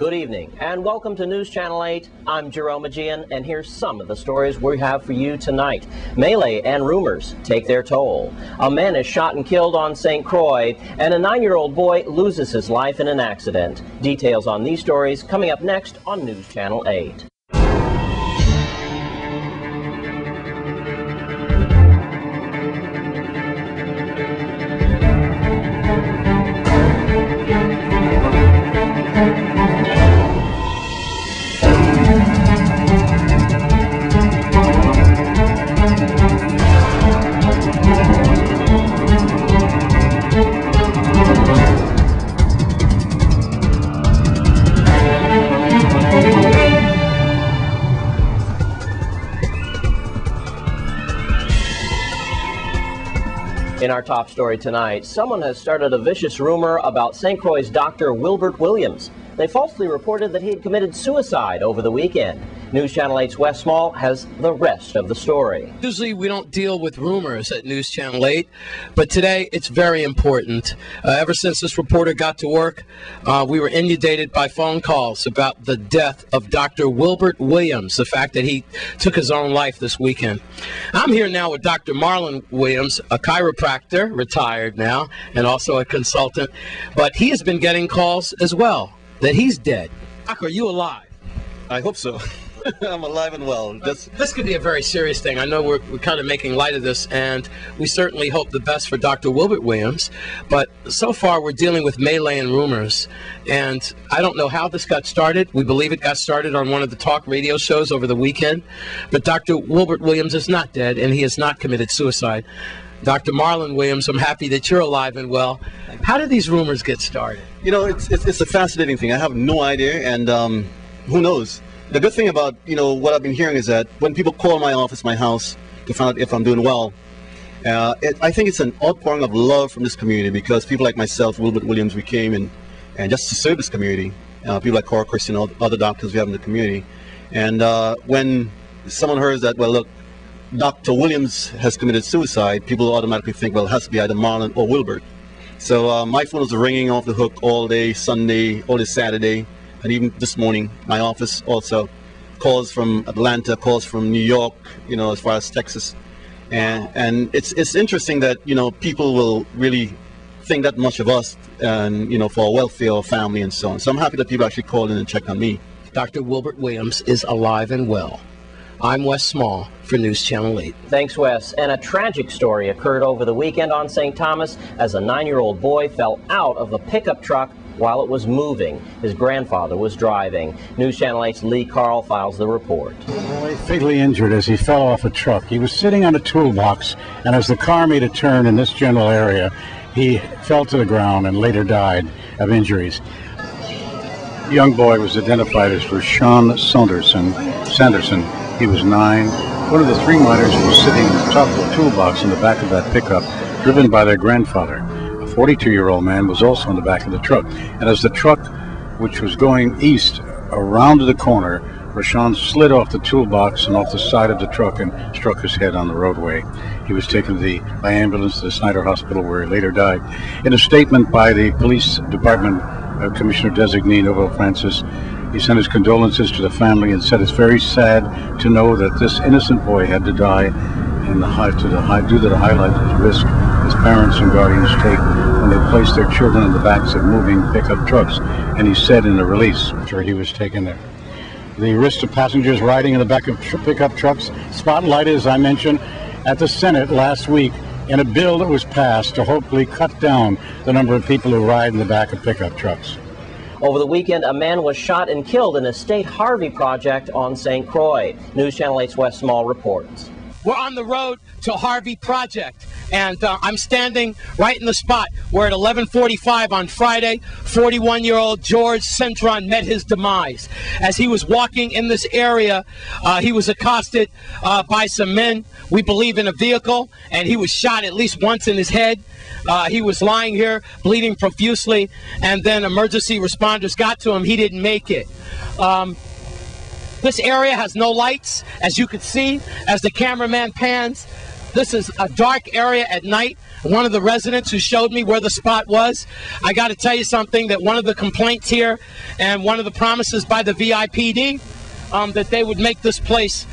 Good evening and welcome to News Channel 8. I'm Jerome Aegean and here's some of the stories we have for you tonight. Melee and rumors take their toll. A man is shot and killed on St. Croix and a 9-year-old boy loses his life in an accident. Details on these stories coming up next on News Channel 8. In our top story tonight, someone has started a vicious rumor about St. Croix's Dr. Wilbert Williams. They falsely reported that he had committed suicide over the weekend. News Channel 8's Wes Small has the rest of the story. Usually we don't deal with rumors at News Channel 8, but today it's very important. Ever since this reporter got to work, we were inundated by phone calls about the death of Dr. Wilbert Williams, the fact that he took his own life this weekend. I'm here now with Dr. Marlon Williams, a chiropractor, retired now, and also a consultant, but he has been getting calls as well that he's dead. Doc, are you alive? I hope so. I'm alive and well. This could be a very serious thing. I know we're kind of making light of this, and we certainly hope the best for Dr. Wilbert Williams, but so far we're dealing with melee and rumors, and I don't know how this got started. We believe it got started on one of the talk radio shows over the weekend, but Dr. Wilbert Williams is not dead, and he has not committed suicide. Dr. Marlon Williams, I'm happy that you're alive and well. How did these rumors get started? You know, it's a fascinating thing. I have no idea, and who knows? The good thing about, what I've been hearing is that when people call my office, my house, to find out if I'm doing well, I think it's an outpouring of love from this community because people like myself, Wilbert Williams, we came and just to serve this community. People like Cora Christian, other doctors we have in the community. And when someone hears that, well, look, Dr. Williams has committed suicide, people automatically think, well, it has to be either Marlon or Wilbert. So my phone was ringing off the hook all day Sunday, all day Saturday, and even this morning, my office also. Calls from Atlanta, calls from New York, as far as Texas. And it's interesting that, people will really think that much of us and, for our welfare, our family, and so on. So I'm happy that people actually called in and checked on me. Dr. Wilbert Williams is alive and well. I'm Wes Small for News Channel 8. Thanks, Wes. And a tragic story occurred over the weekend on St. Thomas as a 9-year-old boy fell out of a pickup truck while it was moving. His grandfather was driving. News Channel 8's Lee Carl files the report. The boy fatally injured as he fell off a truck. He was sitting on a toolbox, and as the car made a turn in this general area, he fell to the ground and later died of injuries. The young boy was identified as Rashawn Sanderson. He was 9. One of the 3 minors was sitting on the top of the toolbox in the back of that pickup, driven by their grandfather. A 42-year-old man was also in the back of the truck. And as the truck, which was going east, around the corner, Rashawn slid off the toolbox and off the side of the truck and struck his head on the roadway. He was taken by ambulance to the Snyder Hospital, where he later died. In a statement by the police department Commissioner Designee Novel Francis, he sent his condolences to the family and said it's very sad to know that this innocent boy had to die due to the highlighted risk his parents and guardians take when they place their children in the backs of moving pickup trucks. And he said in the release after he was taken there, the risk of passengers riding in the back of pickup trucks spotlighted, as I mentioned, at the Senate last week in a bill that was passed to hopefully cut down the number of people who ride in the back of pickup trucks. Over the weekend, a man was shot and killed in a State Harvey project on St. Croix. News Channel 8's Wes Small reports. We're on the road to Harvey Project, and I'm standing right in the spot where at 11:45 on Friday, 41-year-old George Centron met his demise. As he was walking in this area, he was accosted by some men, we believe in a vehicle, and he was shot at least once in his head. He was lying here, bleeding profusely, and then emergency responders got to him. He didn't make it. This area has no lights, as you can see, as the cameraman pans. This is a dark area at night. One of the residents who showed me where the spot was. I got to tell you something, that one of the complaints here and one of the promises by the VIPD that they would make this place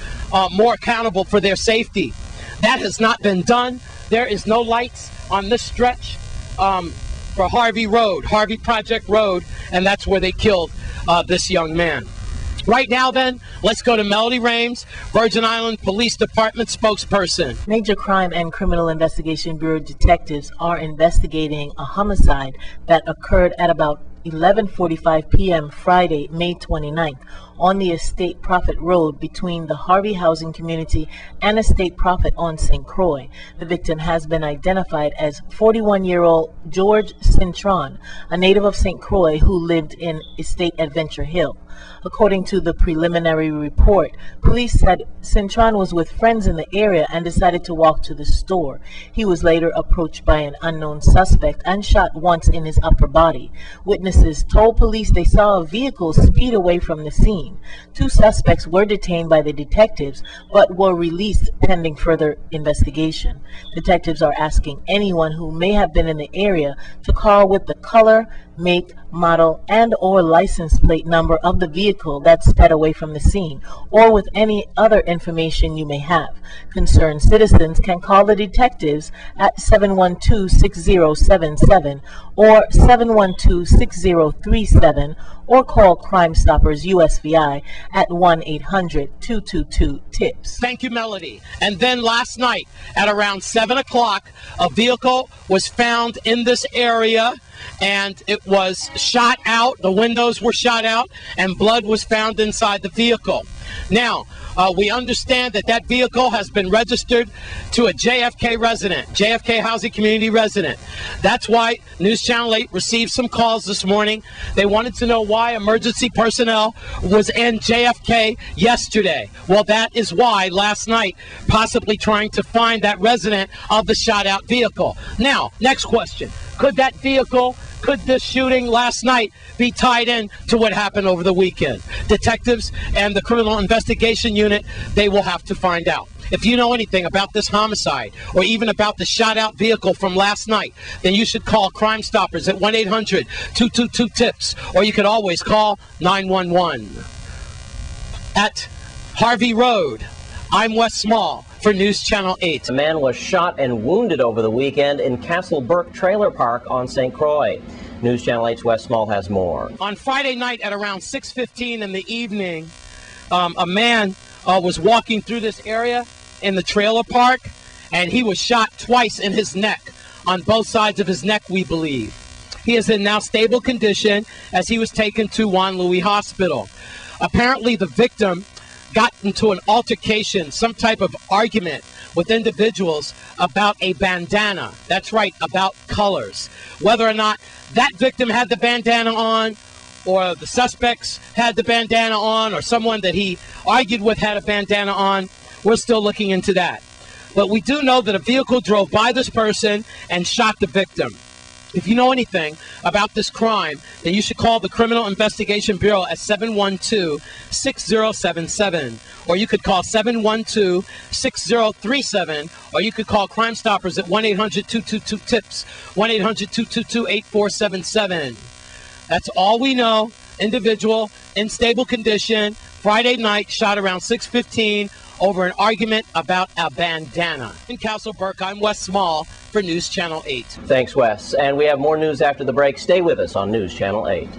more accountable for their safety. That has not been done. There is no lights on this stretch for Harvey Project Road, and that's where they killed this young man. Right now, then, let's go to Melody Rames, Virgin Island Police Department spokesperson. Major Crime and Criminal Investigation Bureau detectives are investigating a homicide that occurred at about 11:45 p.m. Friday, May 29th, on the Estate Prophet Road between the Harvey housing community and Estate Prophet on St. Croix. The victim has been identified as 41-year-old George Cintron, a native of St. Croix who lived in Estate Adventure Hill. According to the preliminary report, police said Cintron was with friends in the area and decided to walk to the store. He was later approached by an unknown suspect and shot once in his upper body. Witnesses told police they saw a vehicle speed away from the scene. Two suspects were detained by the detectives but were released pending further investigation. Detectives are asking anyone who may have been in the area to call with the color, make, model, and or license plate number of the vehicle that sped away from the scene, or with any other information you may have. Concerned citizens can call the detectives at 712-6077 or 712-6037, or call Crime Stoppers USVI at 1-800-222-TIPS. Thank you, Melody. And then last night at around 7 o'clock, a vehicle was found in this area, and it was shot out. The windows were shot out, and blood was found inside the vehicle. Now, we understand that that vehicle has been registered to a JFK resident, JFK Housing Community resident. That's why News Channel 8 received some calls this morning. They wanted to know why emergency personnel was in JFK yesterday. Well, that is why last night, possibly trying to find that resident of the shot-out vehicle. Now, next question. Could that vehicle, could this shooting last night be tied in to what happened over the weekend? Detectives and the Criminal Investigation Unit, they will have to find out. If you know anything about this homicide or even about the shot-out vehicle from last night, then you should call Crime Stoppers at 1-800-222-TIPS, or you could always call 911. At Harvey Road, I'm Wes Small for News Channel 8. A man was shot and wounded over the weekend in Castle Burke Trailer Park on St. Croix. News Channel 8's Wes Small has more. On Friday night at around 6:15 in the evening, a man was walking through this area in the trailer park, and he was shot twice in his neck, on both sides of his neck, we believe. He is in now stable condition as he was taken to Juan Louis Hospital. Apparently, the victim got into an altercation, some type of argument with individuals about a bandana. That's right, about colors. Whether or not that victim had the bandana on, or the suspects had the bandana on, or someone that he argued with had a bandana on, we're still looking into that. But we do know that a vehicle drove by this person and shot the victim. If you know anything about this crime, then you should call the Criminal Investigation Bureau at 712-6077, or you could call 712-6037, or you could call Crime Stoppers at 1-800-222-TIPS, 1-800-222-8477. That's all we know. Individual in stable condition, Friday night, shot around 6:15 over an argument about a bandana. In Castle Burke, I'm Wes Small for News Channel 8. Thanks, Wes. And we have more news after the break. Stay with us on News Channel 8.